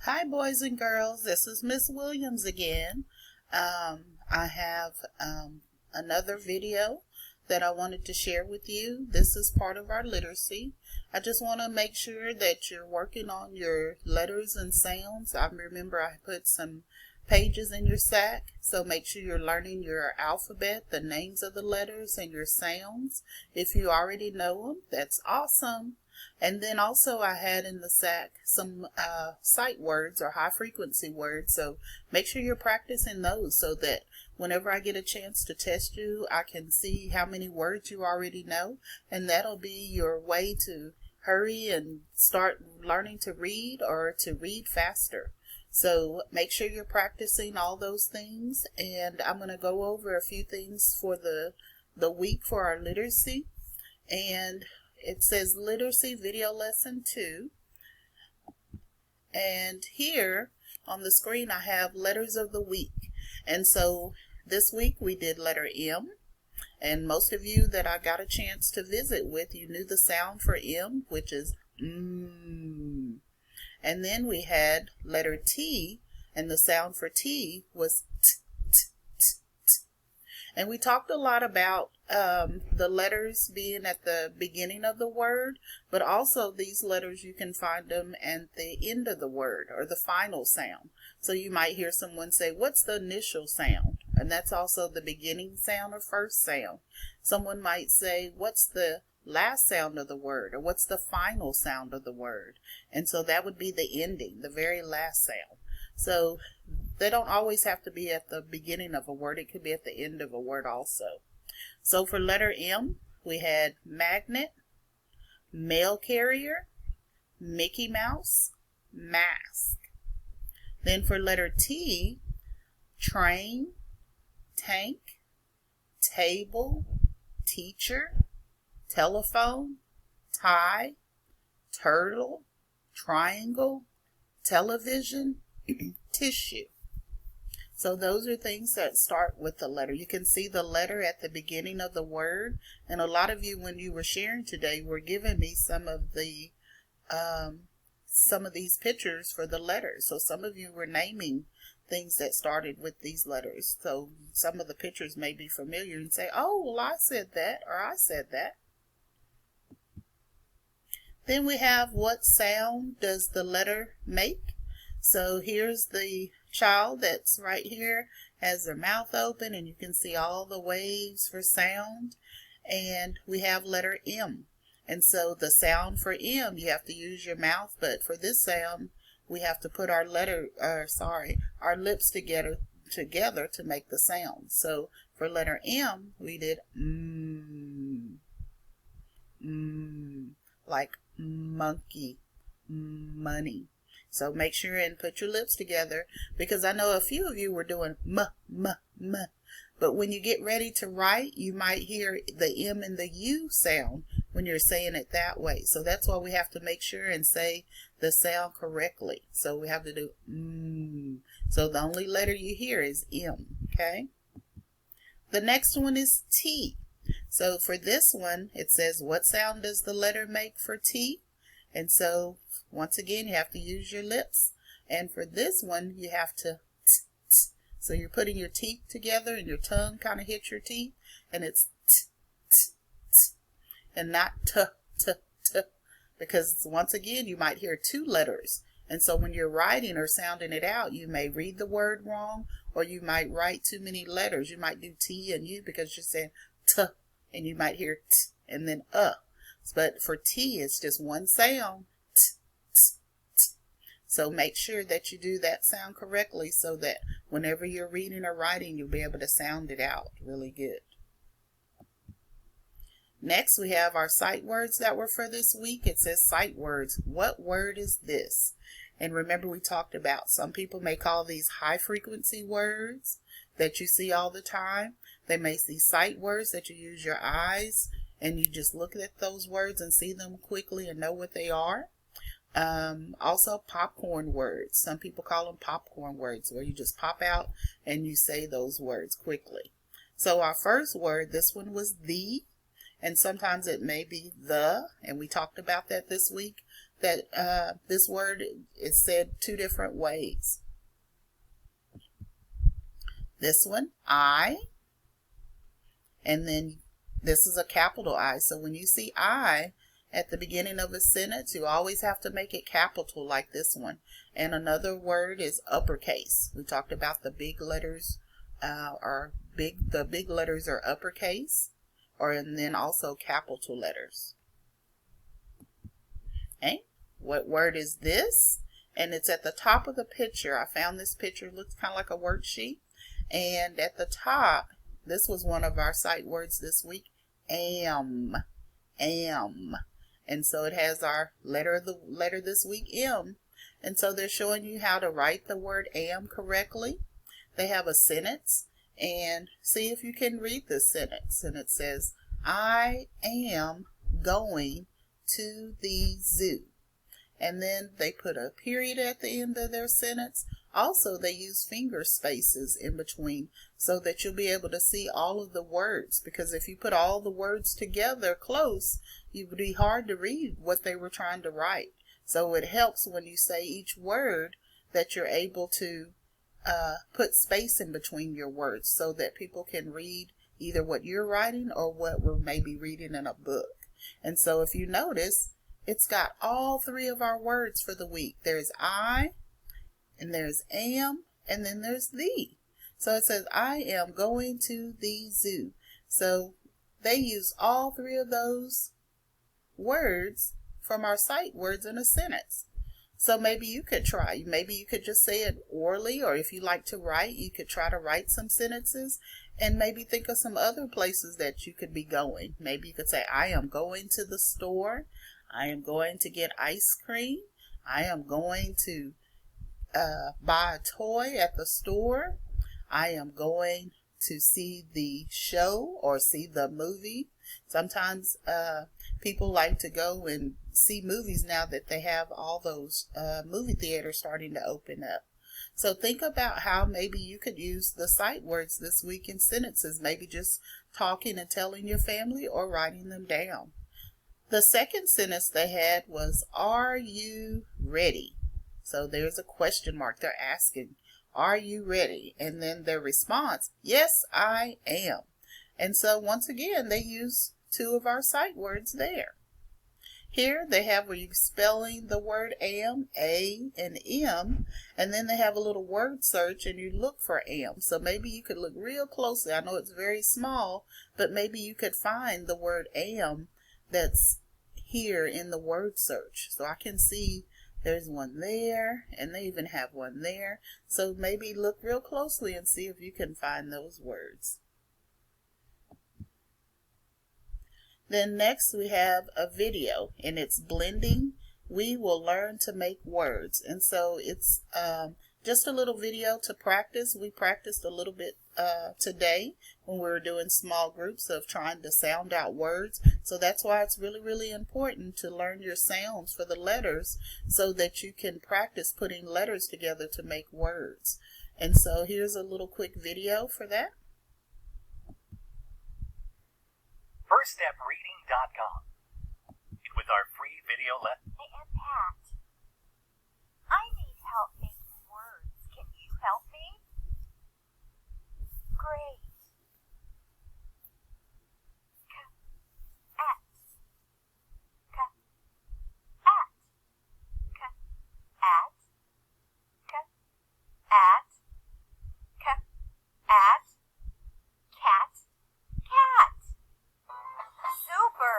Hi, boys and girls. This is Miss Williams again. I have another video that I wanted to share with you. This is part of our literacy. I just want to make sure that you're working on your letters and sounds. I remember I put some pages in your sack, so make sure you're learning your alphabet, the names of the letters, and your sounds. If you already know them, that's awesome. And then also I had in the sack some sight words or high frequency words, so make sure you're practicing those so that whenever I get a chance to test you, I can see how many words you already know, and that'll be your way to hurry and start learning to read or to read faster. So make sure you're practicing all those things, and I'm going to go over a few things for the week for our literacy. And it says Literacy Video Lesson 2. And here on the screen I have letters of the week. And so this week we did letter M. And most of you that I got a chance to visit with, you knew the sound for M, which is mm. And then we had letter T, and the sound for T was t, t, t, t. And we talked a lot about the letters being at the beginning of the word, but also these letters, you can find them at the end of the word or the final sound. So you might hear someone say, what's the initial sound? And that's also the beginning sound or first sound. Someone might say, what's the last sound of the word, or what's the final sound of the word? And so that would be the ending, the very last sound. So they don't always have to be at the beginning of a word. It could be at the end of a word also. So for letter M, we had magnet, mail carrier, Mickey Mouse, mask. Then for letter T, train, tank, table, teacher, telephone, tie, turtle, triangle, television, tissue. So those are things that start with the letter. You can see the letter at the beginning of the word, and a lot of you, when you were sharing today, were giving me some of these pictures for the letters. So some of you were naming things that started with these letters. So some of the pictures may be familiar and say, oh, well, I said that, or I said that. Then we have, what sound does the letter make? So here's the child that's right here, has their mouth open, and you can see all the waves for sound. And we have letter M. And so the sound for M, you have to use your mouth, but for this sound, we have to put our our lips together to make the sound. So for letter M, we did like monkey, money. So make sure and put your lips together, because I know a few of you were doing m. But when you get ready to write, you might hear the M and the U sound when you're saying it that way. So that's why we have to make sure and say the sound correctly. So we have to do mm. So the only letter you hear is M, okay? The next one is T. So for this one, it says, what sound does the letter make for T? And so once again, you have to use your lips. And for this one, you have to t, t. So you're putting your teeth together and your tongue kind of hits your teeth, and it's t, t, t, and not t, t, t, because once again, you might hear two letters. And so when you're writing or sounding it out, you may read the word wrong, or you might write too many letters. You might do T and U because you're saying t, and you might hear t and then But for T, it's just one sound. T, t, t. So make sure that you do that sound correctly so that whenever you're reading or writing, you'll be able to sound it out really good. Next, we have our sight words that were for this week. It says sight words. What word is this? And remember, we talked about some people may call these high frequency words that you see all the time. They may see sight words that you use your eyes and you just look at those words and see them quickly and know what they are. Also popcorn words. Some people call them popcorn words, where you just pop out and you say those words quickly. So our first word, this one was the, and sometimes it may be the, and we talked about that this week. that this word is said two different ways. This one, I, and then this is a capital I. So when you see I at the beginning of a sentence, you always have to make it capital like this one. And another word is uppercase. We talked about the big letters the big letters are uppercase, and then also capital letters. Okay, what word is this? And it's at the top of the picture. I found this picture, looks kind of like a worksheet. And at the top, this was one of our sight words this week, am. And so it has our letter this week, M. And so they're showing you how to write the word am correctly. They have a sentence, and see if you can read this sentence. And it says, I am going to the zoo. And then they put a period at the end of their sentence. Also, they use finger spaces in between so that you'll be able to see all of the words, because if you put all the words together close, it would be hard to read what they were trying to write. So it helps when you say each word that you're able to put space in between your words so that people can read either what you're writing or what we're maybe reading in a book. And so if you notice, it's got all three of our words for the week. There's I, and there's am, and then there's the. So it says, I am going to the zoo. So they use all three of those words from our sight words in a sentence. So maybe you could try. Maybe you could just say it orally, or if you like to write, you could try to write some sentences and maybe think of some other places that you could be going. Maybe you could say, I am going to the store. I am going to get ice cream. I am going to buy a toy at the store. I am going to see the show or see the movie. Sometimes people like to go and see movies now that they have all those movie theaters starting to open up. So think about how maybe you could use the sight words this week in sentences, maybe just talking and telling your family or writing them down. The second sentence they had was, are you ready? So there's a question mark. They're asking, are you ready? And then their response, yes, I am. And so once again, they use two of our sight words there. Here they have where you're spelling the word am, A and M, and then they have a little word search and you look for am. So maybe you could look real closely. I know it's very small, but maybe you could find the word am that's here in the word search. So I can see there's one there, and they even have one there. So maybe look real closely and see if you can find those words. Then next we have a video, and it's blending. We will learn to make words. And so it's just a little video to practice. We practiced a little bit today when we were doing small groups of trying to sound out words. So that's why it's really, really important to learn your sounds for the letters so that you can practice putting letters together to make words. And so here's a little quick video for that. FirstStepReading.com. With our free video lesson. Hey, Aunt Pat, I need help making words. Can you help me? Great. Super.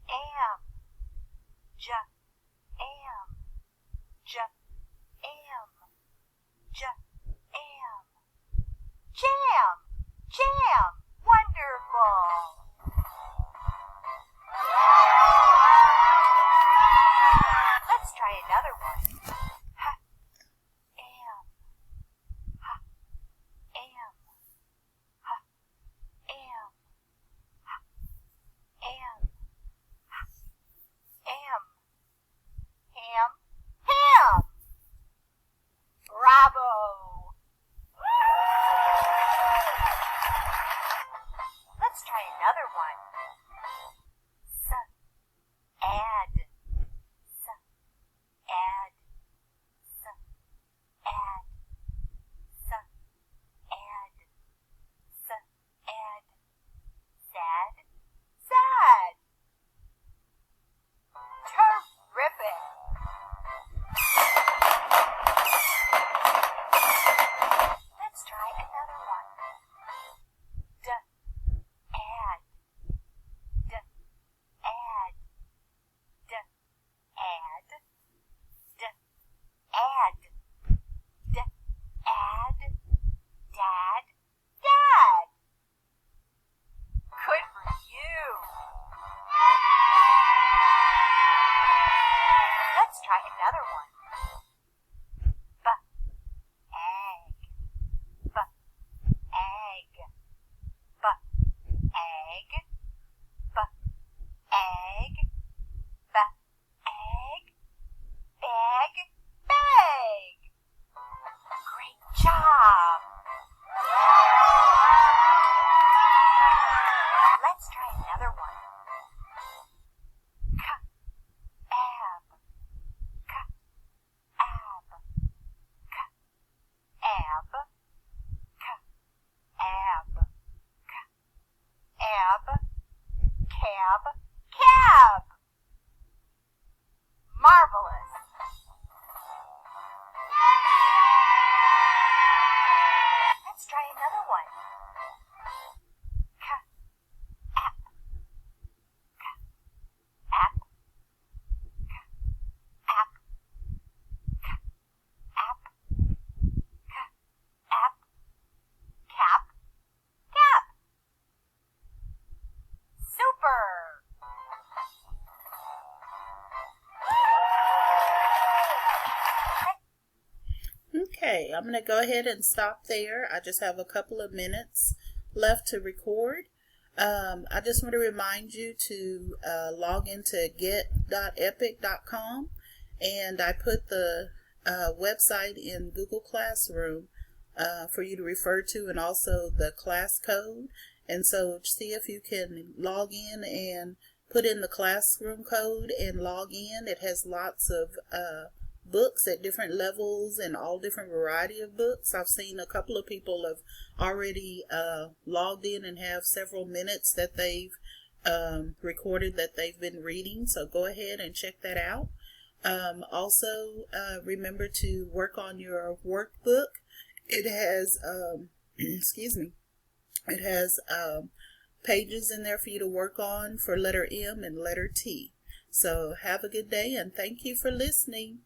am, j, am, j, am, j, am. Jam, jam, wonderful. Let's try another one. Ha, am, ha, am, ha, am, ha, am, ha, am, ham, ham. Bravo. Let's try another one. S, add, s, add, s, add, s, add, s, add, sad, sad. Terrific. Let's try another one. D, add, d, add, d, add, d, add, d, add, dad, dad. Good for you. Let's try another one. B, egg, b, egg, b, egg, b, egg, b, egg, bag, bag. Great job. Let's try another one. K, ab, k, ab, k, ab, k, ab, k, ab, cab, cab. Marvelous. Let's try another one. K, ap, k, ap, k, ap, k, ap, k, ap, cap, cap. Super. Okay, I'm going to go ahead and stop there. I just have a couple of minutes left to record. I just want to remind you to log into get.epic.com, and I put the website in Google Classroom for you to refer to, and also the class code. And so see if you can log in and put in the classroom code and log in. It has lots of books at different levels and all different variety of books. I've seen a couple of people have already logged in and have several minutes that they've recorded that they've been reading, so go ahead and check that out. Also remember to work on your workbook. It has excuse me, it has pages in there for you to work on for letter M and letter T. So have a good day, and thank you for listening.